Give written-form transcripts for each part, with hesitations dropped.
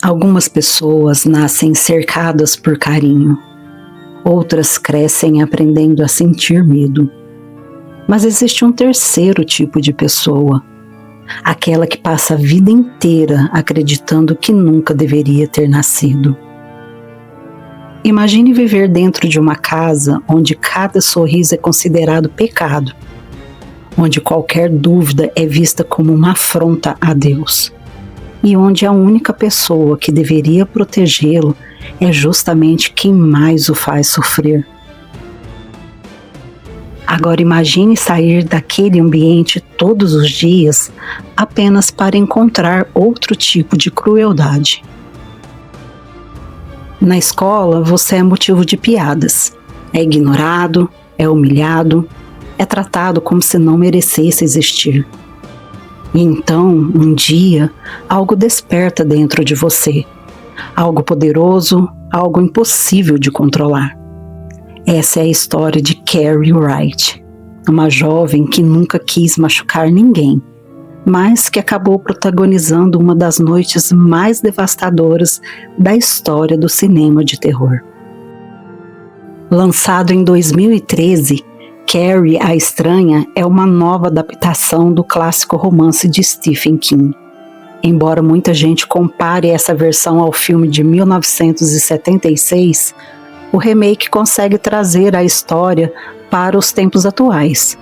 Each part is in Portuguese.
Algumas pessoas nascem cercadas por carinho, outras crescem aprendendo a sentir medo. Mas existe um terceiro tipo de pessoa, aquela que passa a vida inteira acreditando que nunca deveria ter nascido. Imagine viver dentro de uma casa onde cada sorriso é considerado pecado, onde qualquer dúvida é vista como uma afronta a Deus, e onde a única pessoa que deveria protegê-lo é justamente quem mais o faz sofrer. Agora imagine sair daquele ambiente todos os dias apenas para encontrar outro tipo de crueldade. Na escola, você é motivo de piadas, é ignorado, é humilhado, é tratado como se não merecesse existir. E então, um dia, algo desperta dentro de você, algo poderoso, algo impossível de controlar. Essa é a história de Carrie Wright, uma jovem que nunca quis machucar ninguém, mas que acabou protagonizando uma das noites mais devastadoras da história do cinema de terror. Lançado em 2013, Carrie, a Estranha é uma nova adaptação do clássico romance de Stephen King. Embora muita gente compare essa versão ao filme de 1976, o remake consegue trazer a história para os tempos atuais,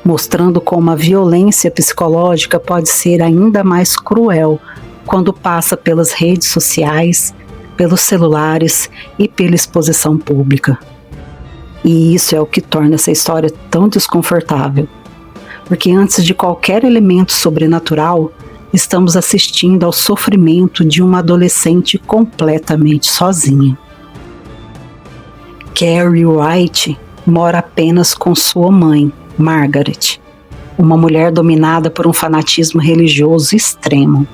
mostrando como a violência psicológica pode ser ainda mais cruel quando passa pelas redes sociais, pelos celulares e pela exposição pública. E isso é o que torna essa história tão desconfortável, porque antes de qualquer elemento sobrenatural, estamos assistindo ao sofrimento de uma adolescente completamente sozinha. Carrie Wright mora apenas com sua mãe, Margaret, uma mulher dominada por um fanatismo religioso extremo.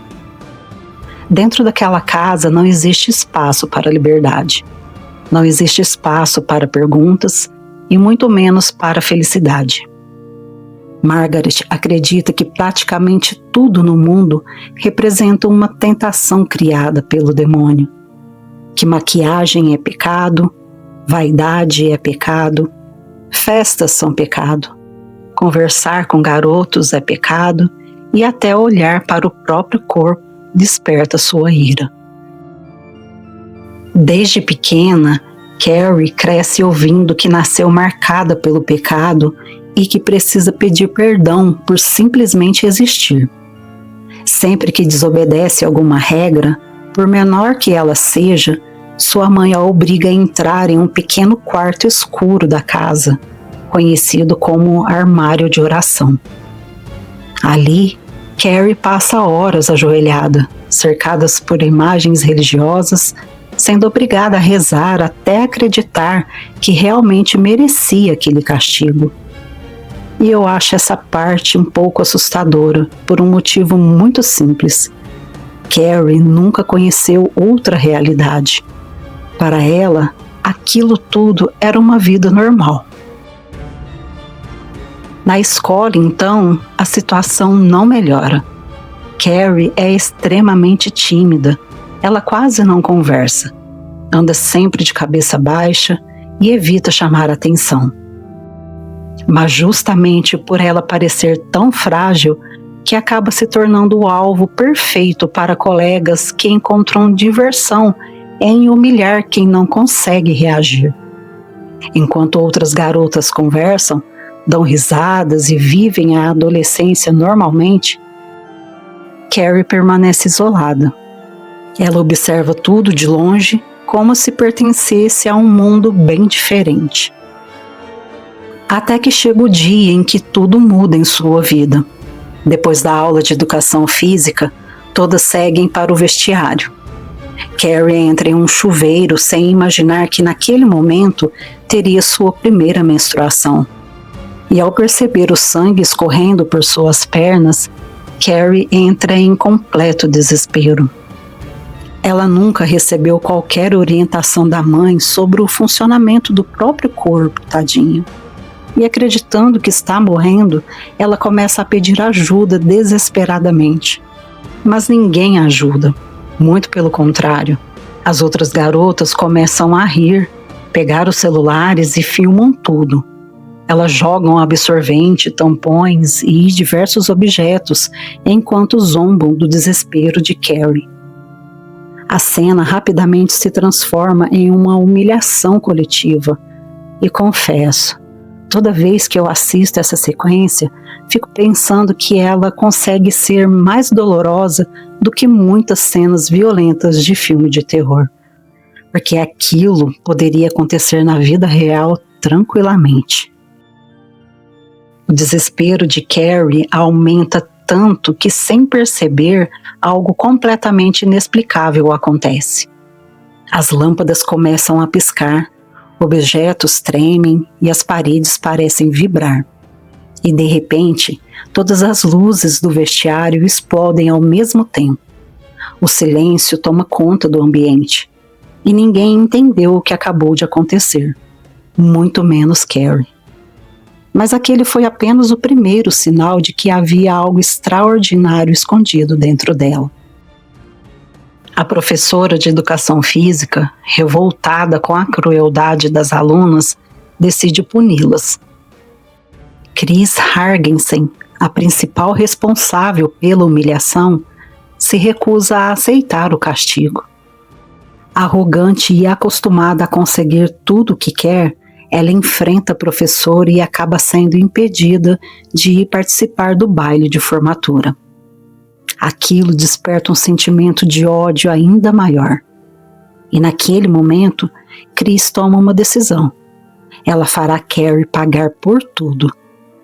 Dentro daquela casa não existe espaço para a liberdade, não existe espaço para perguntas e muito menos para a felicidade. Margaret acredita que praticamente tudo no mundo representa uma tentação criada pelo demônio, que maquiagem é pecado, vaidade é pecado, festas são pecado, conversar com garotos é pecado e até olhar para o próprio corpo desperta sua ira. Desde pequena, Carrie cresce ouvindo que nasceu marcada pelo pecado e que precisa pedir perdão por simplesmente existir. Sempre que desobedece alguma regra, por menor que ela seja, sua mãe a obriga a entrar em um pequeno quarto escuro da casa, conhecido como armário de oração. Ali, Carrie passa horas ajoelhada, cercadas por imagens religiosas, sendo obrigada a rezar até acreditar que realmente merecia aquele castigo. E eu acho essa parte um pouco assustadora, por um motivo muito simples. Carrie nunca conheceu outra realidade. Para ela, aquilo tudo era uma vida normal. Na escola, então, a situação não melhora. Carrie é extremamente tímida, ela quase não conversa, anda sempre de cabeça baixa e evita chamar atenção. Mas justamente por ela parecer tão frágil, que acaba se tornando o alvo perfeito para colegas que encontram diversão em humilhar quem não consegue reagir. Enquanto outras garotas conversam, dão risadas e vivem a adolescência normalmente, Carrie permanece isolada. Ela observa tudo de longe, como se pertencesse a um mundo bem diferente. Até que chega o dia em que tudo muda em sua vida. Depois da aula de educação física, todas seguem para o vestiário. Carrie entra em um chuveiro sem imaginar que naquele momento teria sua primeira menstruação. E ao perceber o sangue escorrendo por suas pernas, Carrie entra em completo desespero. Ela nunca recebeu qualquer orientação da mãe sobre o funcionamento do próprio corpo, tadinha. E acreditando que está morrendo, ela começa a pedir ajuda desesperadamente. Mas ninguém a ajuda. Muito pelo contrário, as outras garotas começam a rir, pegar os celulares e filmam tudo. Elas jogam absorvente, tampões e diversos objetos enquanto zombam do desespero de Carrie. A cena rapidamente se transforma em uma humilhação coletiva. E confesso, toda vez que eu assisto essa sequência, fico pensando que ela consegue ser mais dolorosa do que muitas cenas violentas de filme de terror. Porque aquilo poderia acontecer na vida real tranquilamente. O desespero de Carrie aumenta tanto que, sem perceber, algo completamente inexplicável acontece. As lâmpadas começam a piscar, objetos tremem e as paredes parecem vibrar. E, de repente, todas as luzes do vestiário explodem ao mesmo tempo. O silêncio toma conta do ambiente. E ninguém entendeu o que acabou de acontecer, muito menos Carrie. Mas aquele foi apenas o primeiro sinal de que havia algo extraordinário escondido dentro dela. A professora de educação física, revoltada com a crueldade das alunas, decide puni-las. Chris Hargensen, a principal responsável pela humilhação, se recusa a aceitar o castigo. Arrogante e acostumada a conseguir tudo o que quer, ela enfrenta a professora e acaba sendo impedida de ir participar do baile de formatura. Aquilo desperta um sentimento de ódio ainda maior. E naquele momento, Chris toma uma decisão. Ela fará Carrie pagar por tudo,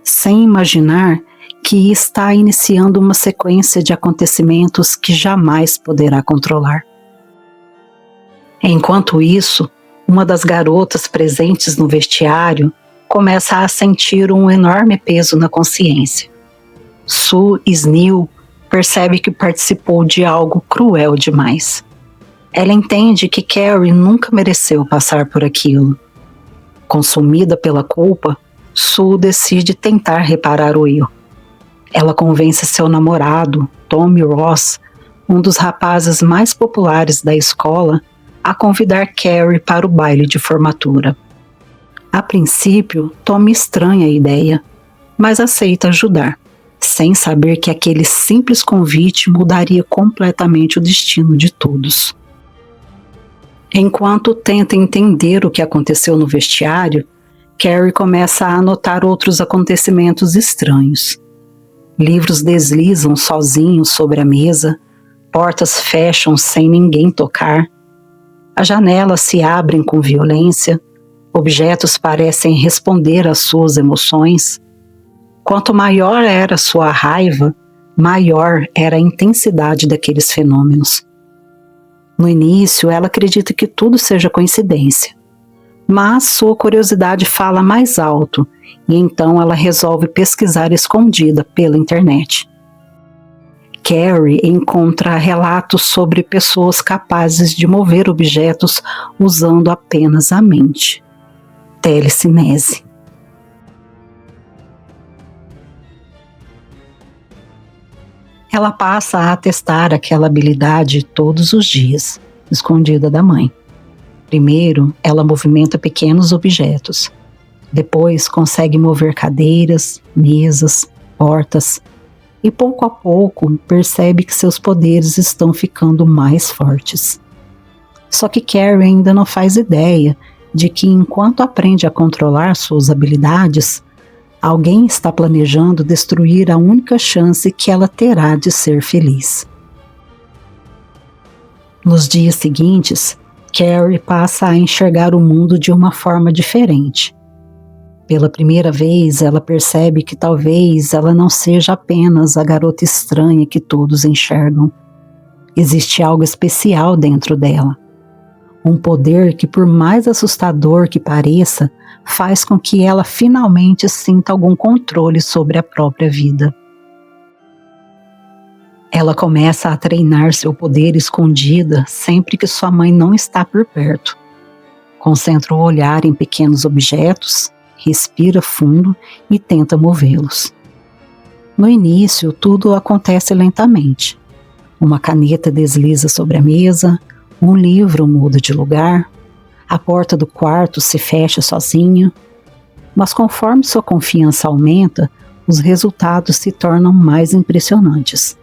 sem imaginar que está iniciando uma sequência de acontecimentos que jamais poderá controlar. Enquanto isso, uma das garotas presentes no vestiário começa a sentir um enorme peso na consciência. Sue Snell percebe que participou de algo cruel demais. Ela entende que Carrie nunca mereceu passar por aquilo. Consumida pela culpa, Sue decide tentar reparar o erro. Ela convence seu namorado, Tommy Ross, um dos rapazes mais populares da escola, a convidar Carrie para o baile de formatura. A princípio, Tommy estranha a ideia, mas aceita ajudar, sem saber que aquele simples convite mudaria completamente o destino de todos. Enquanto tenta entender o que aconteceu no vestiário, Carrie começa a anotar outros acontecimentos estranhos. Livros deslizam sozinhos sobre a mesa, portas fecham sem ninguém tocar, as janelas se abrem com violência, objetos parecem responder às suas emoções. Quanto maior era sua raiva, maior era a intensidade daqueles fenômenos. No início, ela acredita que tudo seja coincidência, mas sua curiosidade fala mais alto e então ela resolve pesquisar escondida pela internet. Carrie encontra relatos sobre pessoas capazes de mover objetos usando apenas a mente. Telecinese. Ela passa a testar aquela habilidade todos os dias, escondida da mãe. Primeiro, ela movimenta pequenos objetos. Depois, consegue mover cadeiras, mesas, portas. E pouco a pouco percebe que seus poderes estão ficando mais fortes. Só que Carrie ainda não faz ideia de que, enquanto aprende a controlar suas habilidades, alguém está planejando destruir a única chance que ela terá de ser feliz. Nos dias seguintes, Carrie passa a enxergar o mundo de uma forma diferente. Pela primeira vez, ela percebe que talvez ela não seja apenas a garota estranha que todos enxergam. Existe algo especial dentro dela. Um poder que, por mais assustador que pareça, faz com que ela finalmente sinta algum controle sobre a própria vida. Ela começa a treinar seu poder escondida sempre que sua mãe não está por perto. Concentra o olhar em pequenos objetos, respira fundo e tenta movê-los. No início, tudo acontece lentamente. Uma caneta desliza sobre a mesa, um livro muda de lugar, a porta do quarto se fecha sozinha. Mas conforme sua confiança aumenta, os resultados se tornam mais impressionantes.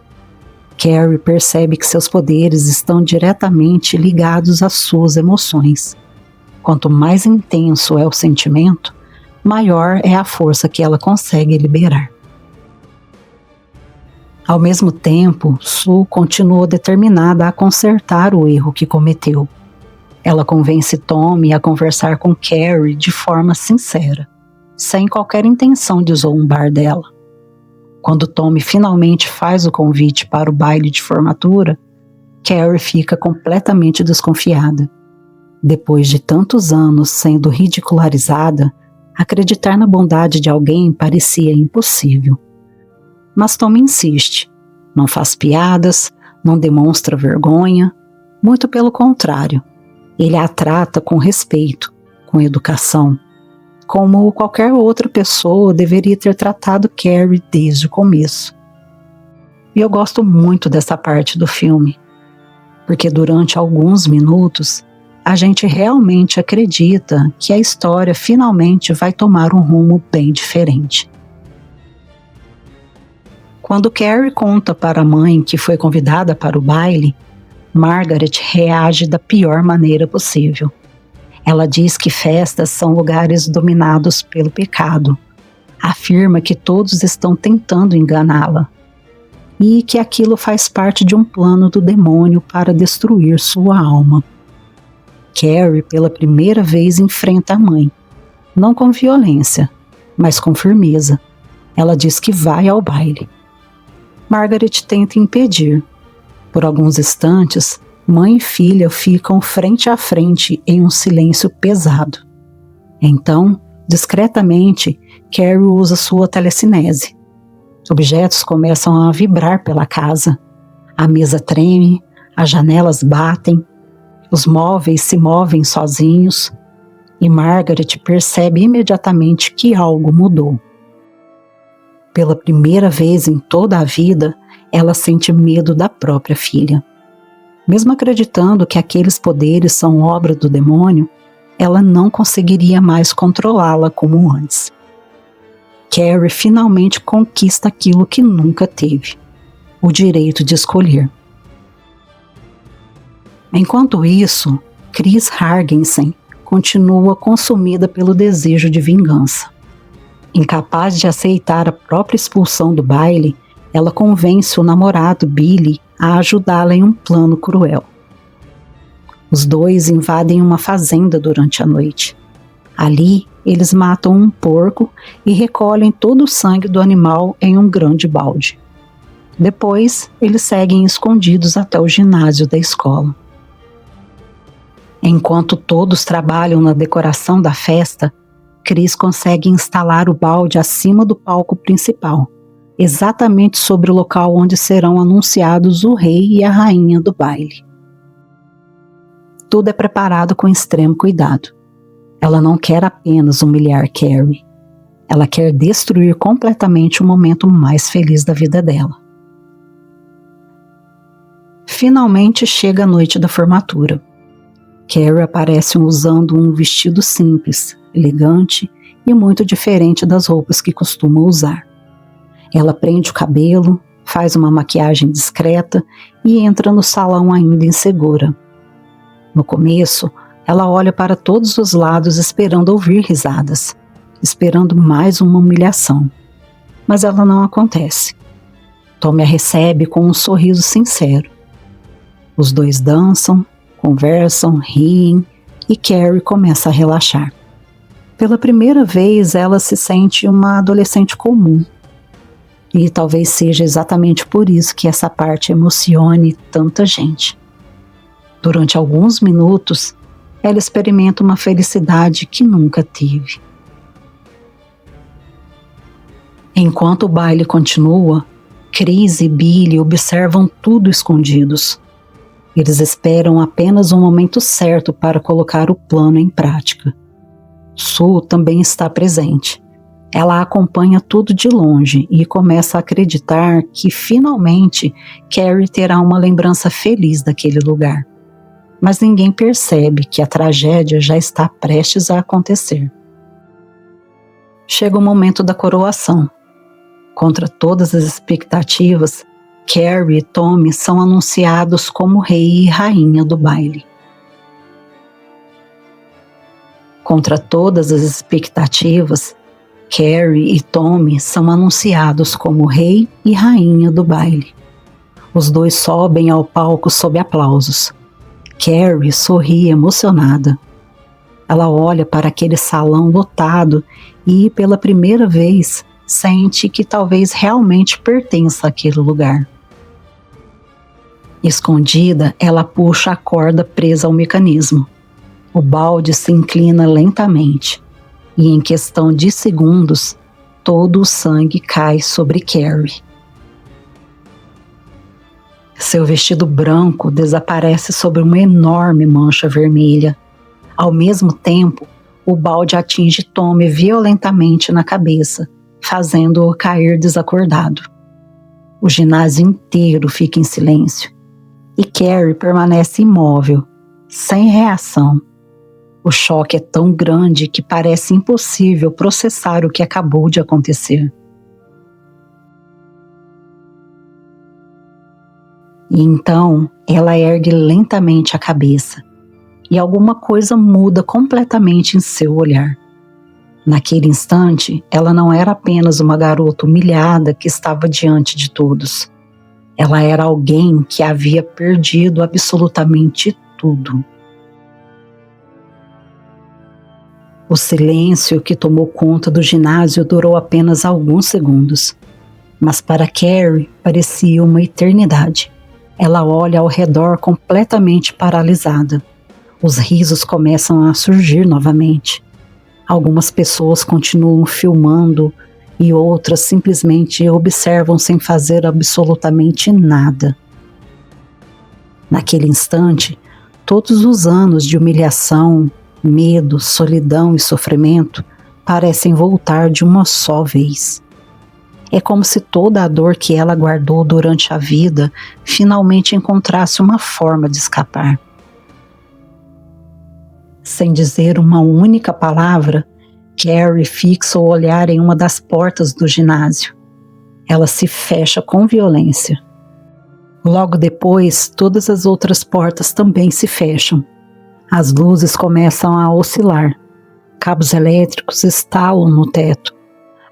Carrie percebe que seus poderes estão diretamente ligados às suas emoções. Quanto mais intenso é o sentimento, maior é a força que ela consegue liberar. Ao mesmo tempo, Sue continuou determinada a consertar o erro que cometeu. Ela convence Tommy a conversar com Carrie de forma sincera, sem qualquer intenção de zombar dela. Quando Tommy finalmente faz o convite para o baile de formatura, Carrie fica completamente desconfiada. Depois de tantos anos sendo ridicularizada, acreditar na bondade de alguém parecia impossível. Mas Tommy insiste, não faz piadas, não demonstra vergonha, muito pelo contrário, ele a trata com respeito, com educação, como qualquer outra pessoa deveria ter tratado Carrie desde o começo. E eu gosto muito dessa parte do filme, porque durante alguns minutos a gente realmente acredita que a história finalmente vai tomar um rumo bem diferente. Quando Carrie conta para a mãe que foi convidada para o baile, Margaret reage da pior maneira possível. Ela diz que festas são lugares dominados pelo pecado. Afirma que todos estão tentando enganá-la e que aquilo faz parte de um plano do demônio para destruir sua alma. Carrie, pela primeira vez, enfrenta a mãe, não com violência, mas com firmeza. Ela diz que vai ao baile. Margaret tenta impedir. Por alguns instantes, mãe e filha ficam frente a frente em um silêncio pesado. Então, discretamente, Carrie usa sua telecinese. Objetos começam a vibrar pela casa. A mesa treme, as janelas batem, os móveis se movem sozinhos e Margaret percebe imediatamente que algo mudou. Pela primeira vez em toda a vida, ela sente medo da própria filha. Mesmo acreditando que aqueles poderes são obra do demônio, ela não conseguiria mais controlá-la como antes. Carrie finalmente conquista aquilo que nunca teve: o direito de escolher. Enquanto isso, Chris Hargensen continua consumida pelo desejo de vingança. Incapaz de aceitar a própria expulsão do baile, ela convence o namorado Billy a ajudá-la em um plano cruel. Os dois invadem uma fazenda durante a noite. Ali, eles matam um porco e recolhem todo o sangue do animal em um grande balde. Depois, eles seguem escondidos até o ginásio da escola. Enquanto todos trabalham na decoração da festa, Chris consegue instalar o balde acima do palco principal, exatamente sobre o local onde serão anunciados o rei e a rainha do baile. Tudo é preparado com extremo cuidado. Ela não quer apenas humilhar Carrie. Ela quer destruir completamente o momento mais feliz da vida dela. Finalmente chega a noite da formatura. Carrie aparece usando um vestido simples, elegante e muito diferente das roupas que costuma usar. Ela prende o cabelo, faz uma maquiagem discreta e entra no salão ainda insegura. No começo, ela olha para todos os lados esperando ouvir risadas, esperando mais uma humilhação. Mas ela não acontece. Tommy a recebe com um sorriso sincero. Os dois dançam, conversam, riem e Carrie começa a relaxar. Pela primeira vez, ela se sente uma adolescente comum. E talvez seja exatamente por isso que essa parte emocione tanta gente. Durante alguns minutos, ela experimenta uma felicidade que nunca teve. Enquanto o baile continua, Chris e Billy observam tudo escondidos. Eles esperam apenas o momento certo para colocar o plano em prática. Sue também está presente. Ela acompanha tudo de longe e começa a acreditar que finalmente Carrie terá uma lembrança feliz daquele lugar. Mas ninguém percebe que a tragédia já está prestes a acontecer. Chega o momento da coroação. Contra todas as expectativas, Carrie e Tommy são anunciados como rei e rainha do baile. Contra todas as expectativas, Carrie e Tommy são anunciados como rei e rainha do baile. Os dois sobem ao palco sob aplausos. Carrie sorri emocionada. Ela olha para aquele salão lotado e, pela primeira vez, sente que talvez realmente pertença àquele lugar. Escondida, ela puxa a corda presa ao mecanismo. O balde se inclina lentamente e, em questão de segundos, todo o sangue cai sobre Carrie. Seu vestido branco desaparece sobre uma enorme mancha vermelha. Ao mesmo tempo, o balde atinge Tommy violentamente na cabeça, fazendo-o cair desacordado. O ginásio inteiro fica em silêncio e Carrie permanece imóvel, sem reação. O choque é tão grande que parece impossível processar o que acabou de acontecer. E então ela ergue lentamente a cabeça e alguma coisa muda completamente em seu olhar. Naquele instante, ela não era apenas uma garota humilhada que estava diante de todos. Ela era alguém que havia perdido absolutamente tudo. O silêncio que tomou conta do ginásio durou apenas alguns segundos, mas para Carrie parecia uma eternidade. Ela olha ao redor completamente paralisada. Os risos começam a surgir novamente. Algumas pessoas continuam filmando e outras simplesmente observam sem fazer absolutamente nada. Naquele instante, todos os anos de humilhação, medo, solidão e sofrimento parecem voltar de uma só vez. É como se toda a dor que ela guardou durante a vida finalmente encontrasse uma forma de escapar. Sem dizer uma única palavra, Carrie fixa o olhar em uma das portas do ginásio. Ela se fecha com violência. Logo depois, todas as outras portas também se fecham. As luzes começam a oscilar. Cabos elétricos estalam no teto.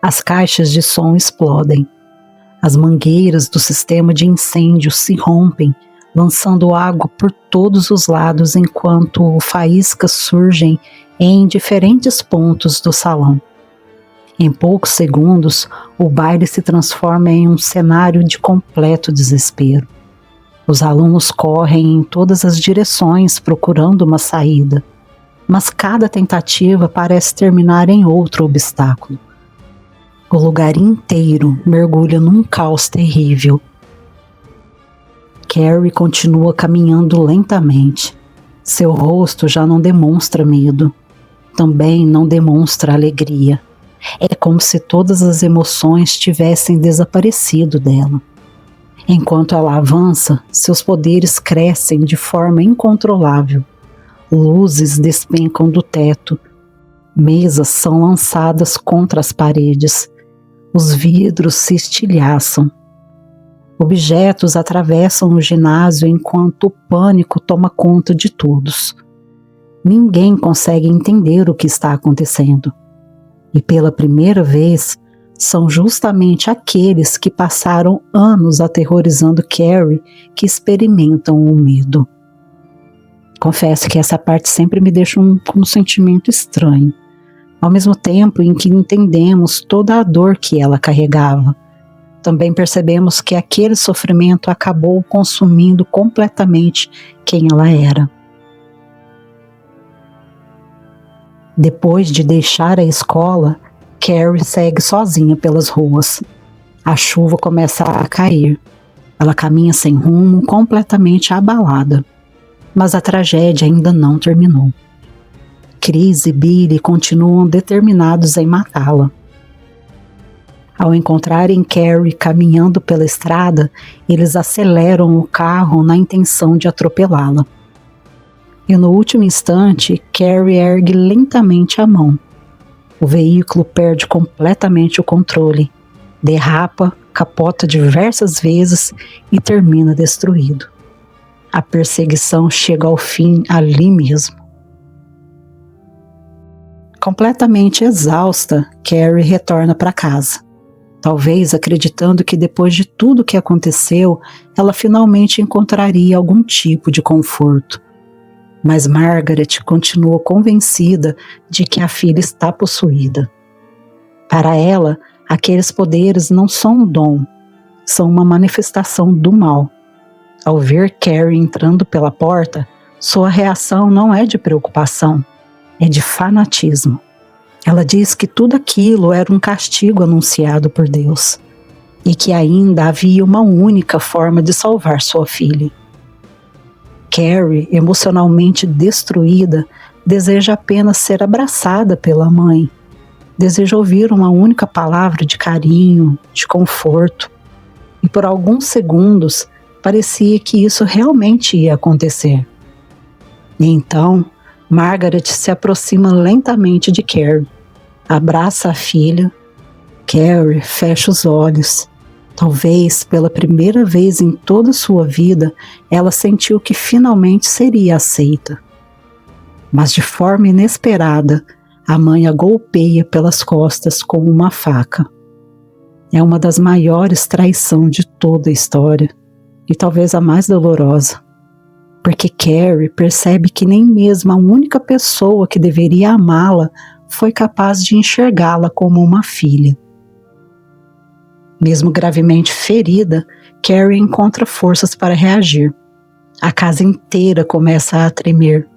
As caixas de som explodem. As mangueiras do sistema de incêndio se rompem, lançando água por todos os lados enquanto faíscas surgem em diferentes pontos do salão. Em poucos segundos, o baile se transforma em um cenário de completo desespero. Os alunos correm em todas as direções procurando uma saída, mas cada tentativa parece terminar em outro obstáculo. O lugar inteiro mergulha num caos terrível. Carrie continua caminhando lentamente. Seu rosto já não demonstra medo. Também não demonstra alegria. É como se todas as emoções tivessem desaparecido dela. Enquanto ela avança, seus poderes crescem de forma incontrolável. Luzes despencam do teto. Mesas são lançadas contra as paredes. Os vidros se estilhaçam. Objetos atravessam o ginásio enquanto o pânico toma conta de todos. Ninguém consegue entender o que está acontecendo. E pela primeira vez, são justamente aqueles que passaram anos aterrorizando Carrie que experimentam o medo. Confesso que essa parte sempre me deixa com um sentimento estranho, ao mesmo tempo em que entendemos toda a dor que ela carregava. Também percebemos que aquele sofrimento acabou consumindo completamente quem ela era. Depois de deixar a escola, Carrie segue sozinha pelas ruas. A chuva começa a cair. Ela caminha sem rumo, completamente abalada. Mas a tragédia ainda não terminou. Chris e Billy continuam determinados em matá-la. Ao encontrarem Carrie caminhando pela estrada, eles aceleram o carro na intenção de atropelá-la. E no último instante, Carrie ergue lentamente a mão. O veículo perde completamente o controle, derrapa, capota diversas vezes e termina destruído. A perseguição chega ao fim ali mesmo. Completamente exausta, Carrie retorna para casa. Talvez acreditando que depois de tudo o que aconteceu, ela finalmente encontraria algum tipo de conforto. Mas Margaret continua convencida de que a filha está possuída. Para ela, aqueles poderes não são um dom, são uma manifestação do mal. Ao ver Carrie entrando pela porta, sua reação não é de preocupação, é de fanatismo. Ela diz que tudo aquilo era um castigo anunciado por Deus e que ainda havia uma única forma de salvar sua filha. Carrie, emocionalmente destruída, deseja apenas ser abraçada pela mãe. Deseja ouvir uma única palavra de carinho, de conforto. E por alguns segundos, parecia que isso realmente ia acontecer. E então, Margaret se aproxima lentamente de Carrie, abraça a filha. Carrie fecha os olhos. Talvez pela primeira vez em toda sua vida, ela sentiu que finalmente seria aceita. Mas de forma inesperada, a mãe a golpeia pelas costas com uma faca. É uma das maiores traições de toda a história, e talvez a mais dolorosa, porque Carrie percebe que nem mesmo a única pessoa que deveria amá-la foi capaz de enxergá-la como uma filha. Mesmo gravemente ferida, Carrie encontra forças para reagir. A casa inteira começa a tremer.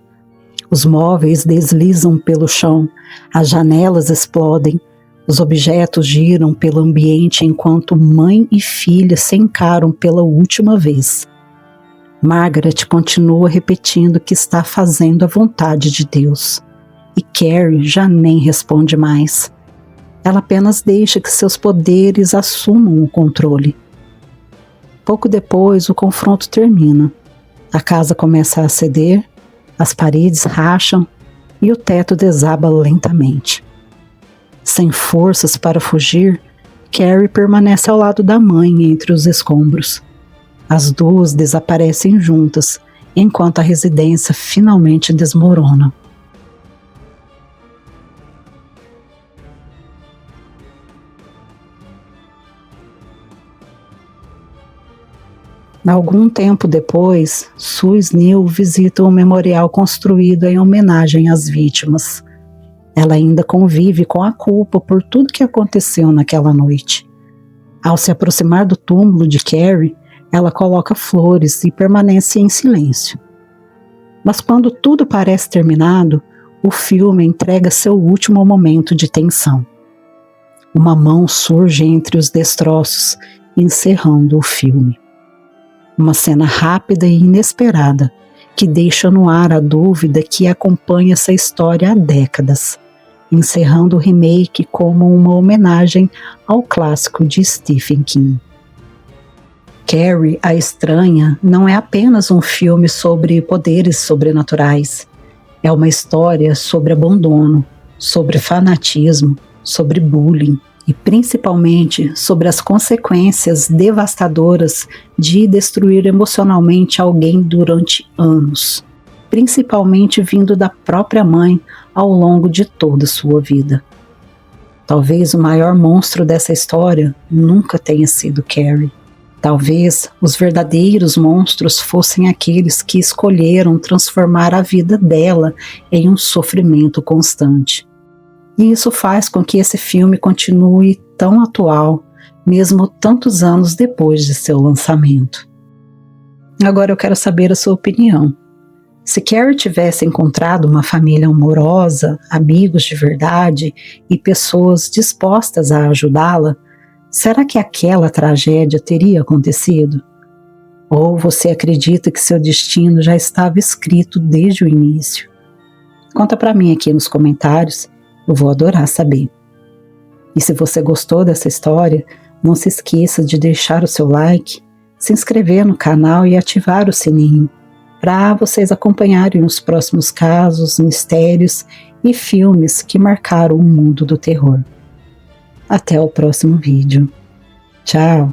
Os móveis deslizam pelo chão, as janelas explodem, os objetos giram pelo ambiente enquanto mãe e filha se encaram pela última vez. Margaret continua repetindo que está fazendo a vontade de Deus. E Carrie já nem responde mais. Ela apenas deixa que seus poderes assumam o controle. Pouco depois, o confronto termina. A casa começa a ceder, as paredes racham e o teto desaba lentamente. Sem forças para fugir, Carrie permanece ao lado da mãe entre os escombros. As duas desaparecem juntas, enquanto a residência finalmente desmorona. Algum tempo depois, Sue Snell visita um memorial construído em homenagem às vítimas. Ela ainda convive com a culpa por tudo que aconteceu naquela noite. Ao se aproximar do túmulo de Carrie, ela coloca flores e permanece em silêncio. Mas quando tudo parece terminado, o filme entrega seu último momento de tensão. Uma mão surge entre os destroços, encerrando o filme. Uma cena rápida e inesperada, que deixa no ar a dúvida que acompanha essa história há décadas, encerrando o remake como uma homenagem ao clássico de Stephen King. Carrie, a Estranha, não é apenas um filme sobre poderes sobrenaturais. É uma história sobre abandono, sobre fanatismo, sobre bullying e principalmente sobre as consequências devastadoras de destruir emocionalmente alguém durante anos, principalmente vindo da própria mãe ao longo de toda a sua vida. Talvez o maior monstro dessa história nunca tenha sido Carrie. Talvez os verdadeiros monstros fossem aqueles que escolheram transformar a vida dela em um sofrimento constante. E isso faz com que esse filme continue tão atual, mesmo tantos anos depois de seu lançamento. Agora eu quero saber a sua opinião. Se Carrie tivesse encontrado uma família amorosa, amigos de verdade e pessoas dispostas a ajudá-la, será que aquela tragédia teria acontecido? Ou você acredita que seu destino já estava escrito desde o início? Conta para mim aqui nos comentários, eu vou adorar saber. E se você gostou dessa história, não se esqueça de deixar o seu like, se inscrever no canal e ativar o sininho, para vocês acompanharem os próximos casos, mistérios e filmes que marcaram o mundo do terror. Até o próximo vídeo. Tchau!